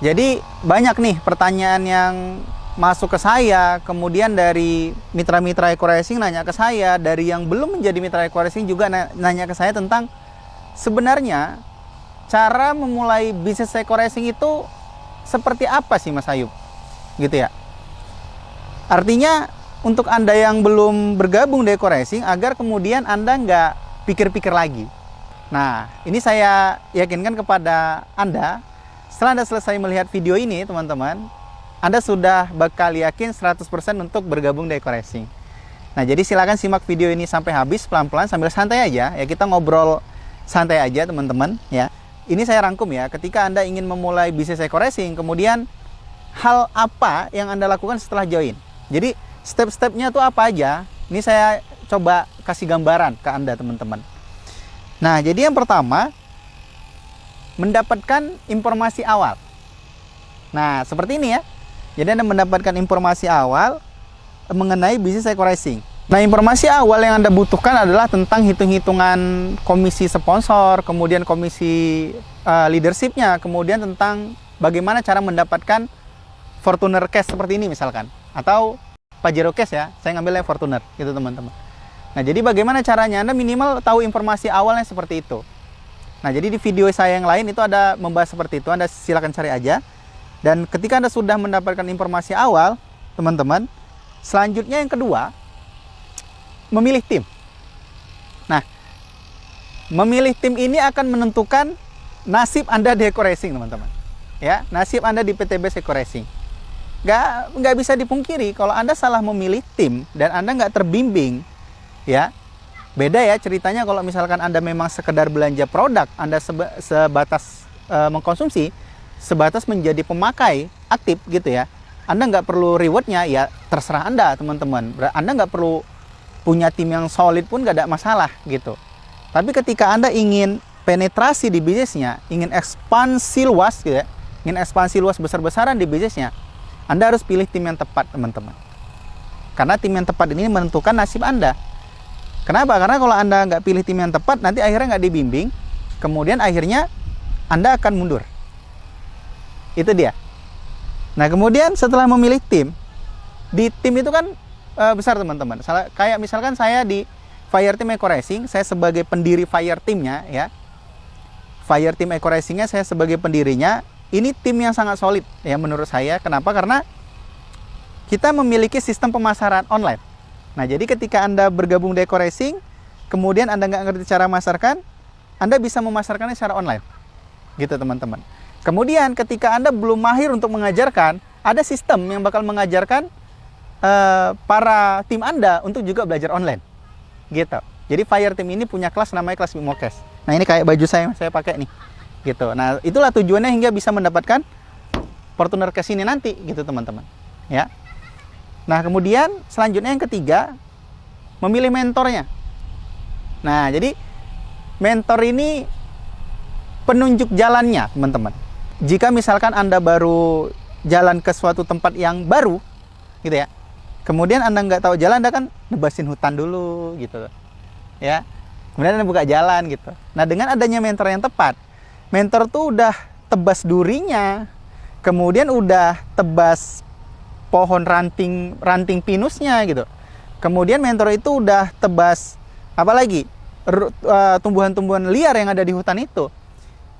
Jadi banyak nih pertanyaan yang masuk ke saya, kemudian dari mitra-mitra Eko Racing nanya ke saya, dari yang belum menjadi mitra Eko Racing juga nanya ke saya tentang sebenarnya cara memulai bisnis Eko Racing itu seperti apa sih Mas Ayub? Gitu ya. Artinya untuk Anda yang belum bergabung di Eko Racing, agar kemudian Anda nggak pikir-pikir lagi. Nah, ini saya yakinkan kepada Anda, setelah Anda selesai melihat video ini teman-teman, Anda sudah bakal yakin 100% untuk bergabung di Eko Racing. Nah, jadi silakan simak video ini sampai habis pelan-pelan sambil santai aja. Ya, kita ngobrol santai aja teman-teman ya. Ini saya rangkum ya, ketika Anda ingin memulai bisnis Eko Racing, kemudian hal apa yang Anda lakukan setelah join. Jadi, step-stepnya itu apa aja? Ini saya coba kasih gambaran ke Anda teman-teman. Nah, jadi yang pertama, mendapatkan informasi awal. Nah, seperti ini ya. Jadi Anda mendapatkan informasi awal mengenai bisnis Eko Racing. Nah, informasi awal yang Anda butuhkan adalah tentang hitung-hitungan komisi sponsor, kemudian komisi leadershipnya, kemudian tentang bagaimana cara mendapatkan Fortuner Cash seperti ini misalkan, atau Pajero Cash ya, saya ngambilnya Fortuner gitu teman-teman. Nah, jadi bagaimana caranya? Anda minimal tahu informasi awalnya seperti itu. Nah, jadi di video saya yang lain itu ada membahas seperti itu, Anda silakan cari aja. Dan ketika Anda sudah mendapatkan informasi awal, teman-teman, selanjutnya yang kedua, memilih tim. Nah, memilih tim ini akan menentukan nasib Anda di Eko Racing, teman-teman. Ya, nasib Anda di PTBS Eko Racing. Nggak bisa dipungkiri, kalau Anda salah memilih tim dan Anda nggak terbimbing, ya, beda ya ceritanya kalau misalkan Anda memang sekedar belanja produk, Anda sebatas mengkonsumsi, sebatas menjadi pemakai aktif gitu ya. Anda nggak perlu rewardnya, ya terserah Anda teman-teman. Anda nggak perlu punya tim yang solid pun nggak ada masalah gitu. Tapi ketika Anda ingin penetrasi di bisnisnya, ingin ekspansi luas gitu ya, ingin ekspansi luas besar-besaran di bisnisnya, Anda harus pilih tim yang tepat teman-teman. Karena tim yang tepat ini menentukan nasib Anda. Kenapa? Karena kalau Anda nggak pilih tim yang tepat, nanti akhirnya nggak dibimbing, kemudian akhirnya Anda akan mundur. Itu dia. Nah, kemudian setelah memilih tim, di tim itu kan besar teman-teman. Kayak misalkan saya di Fire Team Eko Racing, saya sebagai pendiri Fire Team-nya ya. Fire Team Eko Racing-nya saya sebagai pendirinya. Ini tim yang sangat solid ya menurut saya. Kenapa? Karena kita memiliki sistem pemasaran online. Nah, jadi ketika Anda bergabung di Eko Racing, kemudian Anda nggak ngerti cara memasarkan, Anda bisa memasarkannya secara online. Gitu teman-teman. Kemudian ketika Anda belum mahir untuk mengajarkan, ada sistem yang bakal mengajarkan para tim Anda untuk juga belajar online. Gitu. Jadi Fire Team ini punya kelas namanya kelas Mimokes. Nah, ini kayak baju saya yang saya pakai nih. Gitu. Nah, itulah tujuannya hingga bisa mendapatkan Fortuner Cash ini nanti gitu teman-teman. Ya. Nah, kemudian selanjutnya yang ketiga, memilih mentornya. Nah, jadi mentor ini penunjuk jalannya teman-teman. Jika misalkan Anda baru jalan ke suatu tempat yang baru gitu ya, kemudian Anda nggak tahu jalan, Anda kan nebasin hutan dulu gitu ya, kemudian Anda buka jalan gitu. Nah, dengan adanya mentor yang tepat, mentor tuh udah tebas durinya, kemudian udah tebas pohon ranting pinusnya gitu, kemudian mentor itu udah tebas apalagi tumbuhan-tumbuhan liar yang ada di hutan itu.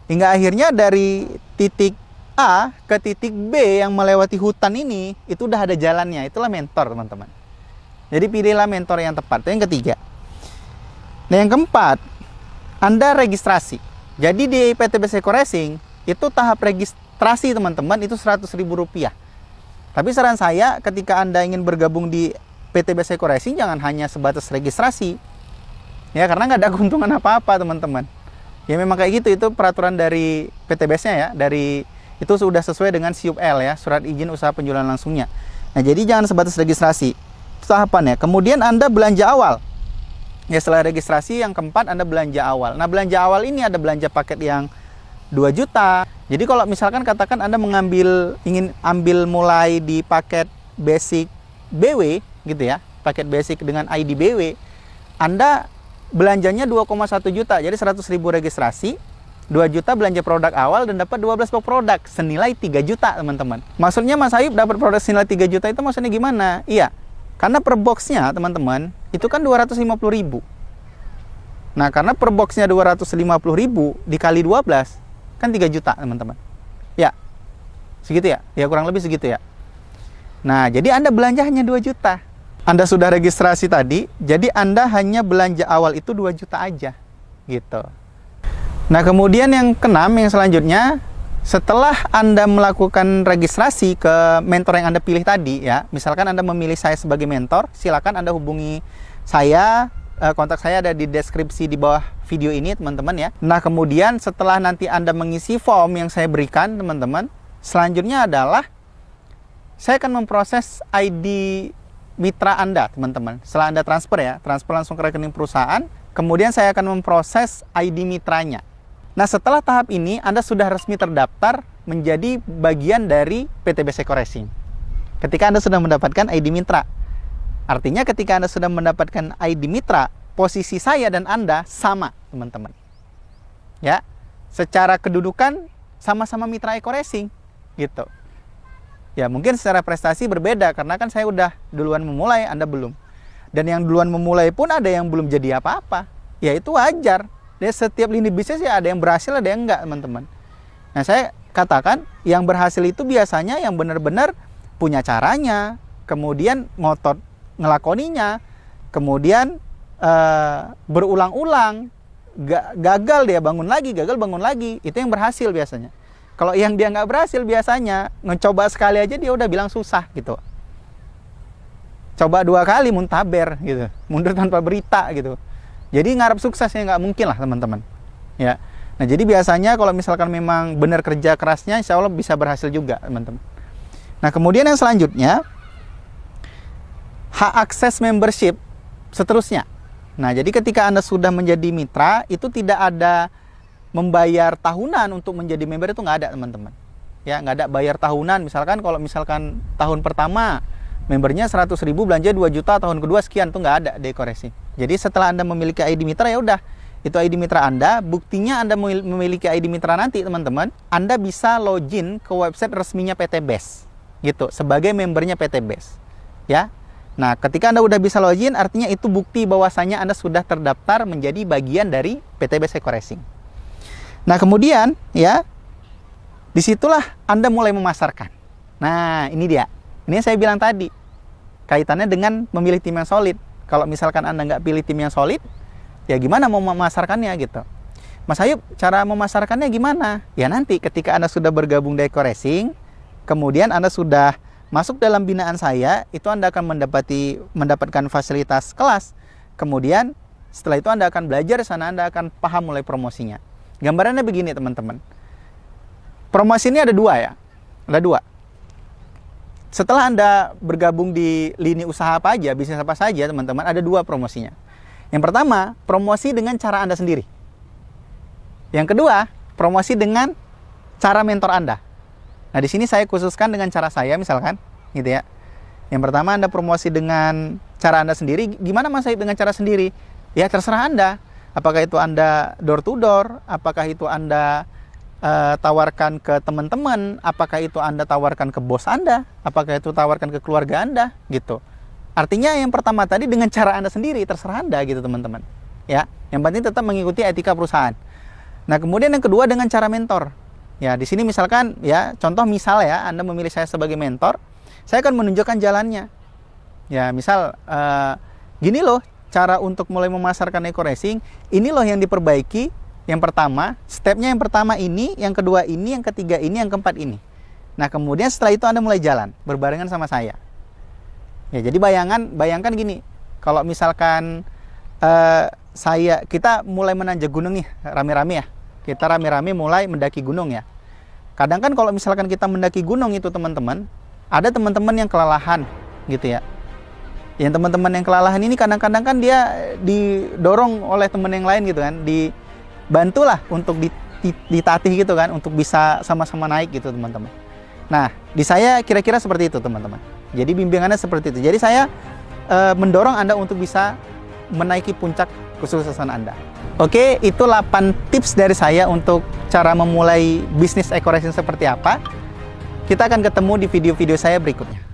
Hingga akhirnya dari titik A ke titik B yang melewati hutan ini, itu udah ada jalannya. Itulah mentor, teman-teman. Jadi pilihlah mentor yang tepat. Itu yang ketiga. Nah, yang keempat, Anda registrasi. Jadi di PTBS Eko Racing, itu tahap registrasi, teman-teman, itu Rp100.000. Tapi saran saya, ketika Anda ingin bergabung di PTBS Eko Racing, jangan hanya sebatas registrasi. Ya, karena nggak ada keuntungan apa-apa, teman-teman. Ya memang kayak gitu, itu peraturan dari PTBS-nya ya, itu sudah sesuai dengan SIUP-L ya, surat izin usaha penjualan langsungnya. Nah, jadi jangan sebatas registrasi. Itu tahapannya. Kemudian Anda belanja awal. Ya, setelah registrasi yang keempat Anda belanja awal. Nah, belanja awal ini ada belanja paket yang 2 juta. Jadi kalau misalkan katakan Anda ingin ambil mulai di paket basic BW gitu ya, paket basic dengan ID BW, Anda belanjanya 2,1 juta, jadi 100.000 registrasi, 2 juta belanja produk awal dan dapat 12 box produk senilai 3 juta, teman-teman. Maksudnya Mas Ayub dapat produk senilai 3 juta itu maksudnya gimana? Iya, karena per boxnya, teman-teman, itu kan 250.000. Nah, karena per boxnya 250.000 dikali 12 kan 3 juta, teman-teman. Ya, segitu ya? Ya, kurang lebih segitu ya. Nah, jadi Anda belanja hanya 2 juta. Anda sudah registrasi tadi, jadi Anda hanya belanja awal itu 2 juta aja, gitu. Nah, kemudian yang keenam, yang selanjutnya, setelah Anda melakukan registrasi ke mentor yang Anda pilih tadi, ya, misalkan Anda memilih saya sebagai mentor, silakan Anda hubungi saya, kontak saya ada di deskripsi di bawah video ini, teman-teman ya. Nah, kemudian setelah nanti Anda mengisi form yang saya berikan, teman-teman, selanjutnya adalah saya akan memproses ID mitra Anda, teman-teman. Setelah Anda transfer ya, transfer langsung ke rekening perusahaan, kemudian saya akan memproses ID mitranya. Nah, setelah tahap ini, Anda sudah resmi terdaftar menjadi bagian dari PT Best Racing. Ketika Anda sudah mendapatkan ID mitra. Artinya ketika Anda sudah mendapatkan ID mitra, posisi saya dan Anda sama, teman-teman. Ya, secara kedudukan sama-sama mitra Eko Racing, gitu. Ya, mungkin secara prestasi berbeda, karena kan saya udah duluan memulai, Anda belum. Dan yang duluan memulai pun ada yang belum jadi apa-apa. Ya, itu wajar. Dari setiap lini bisnis ya ada yang berhasil, ada yang enggak, teman-teman. Nah, saya katakan yang berhasil itu biasanya yang benar-benar punya caranya, kemudian ngotot ngelakoninya, kemudian berulang-ulang, gagal dia bangun lagi, gagal bangun lagi. Itu yang berhasil biasanya. Kalau yang dia nggak berhasil biasanya ngecoba sekali aja dia udah bilang susah gitu. Coba 2 kali muntaber gitu, mundur tanpa berita gitu. Jadi ngarep suksesnya nggak mungkin lah, teman-teman. Ya. Nah, jadi biasanya kalau misalkan memang benar kerja kerasnya, insya Allah bisa berhasil juga, teman-teman. Nah, kemudian yang selanjutnya, hak akses membership seterusnya. Nah, jadi ketika Anda sudah menjadi mitra, itu tidak ada membayar tahunan untuk menjadi member, itu nggak ada, teman-teman. Ya, nggak ada bayar tahunan. Misalkan kalau misalkan tahun pertama membernya 100.000 belanja 2 juta, tahun kedua sekian, itu nggak ada di Eko Racing. Jadi setelah Anda memiliki ID mitra, ya udah, itu ID mitra Anda. Buktinya Anda memiliki ID mitra nanti, teman-teman, Anda bisa login ke website resminya PT Best, gitu, sebagai membernya PT Best. Ya. Nah, ketika Anda udah bisa login, artinya itu bukti bahwasanya Anda sudah terdaftar menjadi bagian dari PT Best Eko Racing. Nah, kemudian ya, disitulah Anda mulai memasarkan. Nah, ini dia. Ini yang saya bilang tadi, kaitannya dengan memilih tim yang solid. Kalau misalkan Anda nggak pilih tim yang solid, ya gimana mau memasarkannya gitu. Mas Ayub, cara memasarkannya gimana? Ya nanti ketika Anda sudah bergabung di Eko Racing, kemudian Anda sudah masuk dalam binaan saya, itu Anda akan mendapatkan fasilitas kelas. Kemudian setelah itu Anda akan belajar di sana, Anda akan paham mulai promosinya. Gambarannya begini, teman-teman. Promosi ini ada 2 ya. Ada 2. Setelah Anda bergabung di lini usaha apa aja, bisnis apa saja, teman-teman, ada 2 promosinya. Yang pertama, promosi dengan cara Anda sendiri. Yang kedua, promosi dengan cara mentor Anda. Nah, di sini saya khususkan dengan cara saya, misalkan, gitu ya. Yang pertama, Anda promosi dengan cara Anda sendiri. Gimana Mas Said dengan cara sendiri? Ya, terserah Anda. Apakah itu Anda door to door? Apakah itu Anda tawarkan ke teman-teman? Apakah itu Anda tawarkan ke bos Anda? Apakah itu tawarkan ke keluarga Anda? Gitu. Artinya yang pertama tadi dengan cara Anda sendiri, terserah Anda gitu, teman-teman. Ya, yang penting tetap mengikuti etika perusahaan. Nah, kemudian yang kedua dengan cara mentor. Ya, di sini misalkan ya, contoh misal ya, Anda memilih saya sebagai mentor, saya akan menunjukkan jalannya. Ya, misal gini loh cara untuk mulai memasarkan Eko Racing, ini loh yang diperbaiki. Yang pertama, stepnya yang pertama ini, yang kedua ini, yang ketiga ini, yang keempat ini. Nah, kemudian setelah itu Anda mulai jalan berbarengan sama saya. Ya, jadi bayangkan gini, kalau misalkan kita mulai menanjak gunung nih, rame-rame ya. Kita rame-rame mulai mendaki gunung ya. Kadang kan kalau misalkan kita mendaki gunung itu, teman-teman, ada teman-teman yang kelelahan gitu ya. Yang teman-teman yang kelelahan ini kadang-kadang kan dia didorong oleh teman yang lain gitu kan, dibantulah untuk ditatih gitu kan, untuk bisa sama-sama naik gitu, teman-teman. Nah, di saya kira-kira seperti itu, teman-teman. Jadi bimbingannya seperti itu. Jadi saya mendorong Anda untuk bisa menaiki puncak kesuksesan Anda. Oke, itu 8 tips dari saya untuk cara memulai bisnis eco racing seperti apa. Kita akan ketemu di video-video saya berikutnya.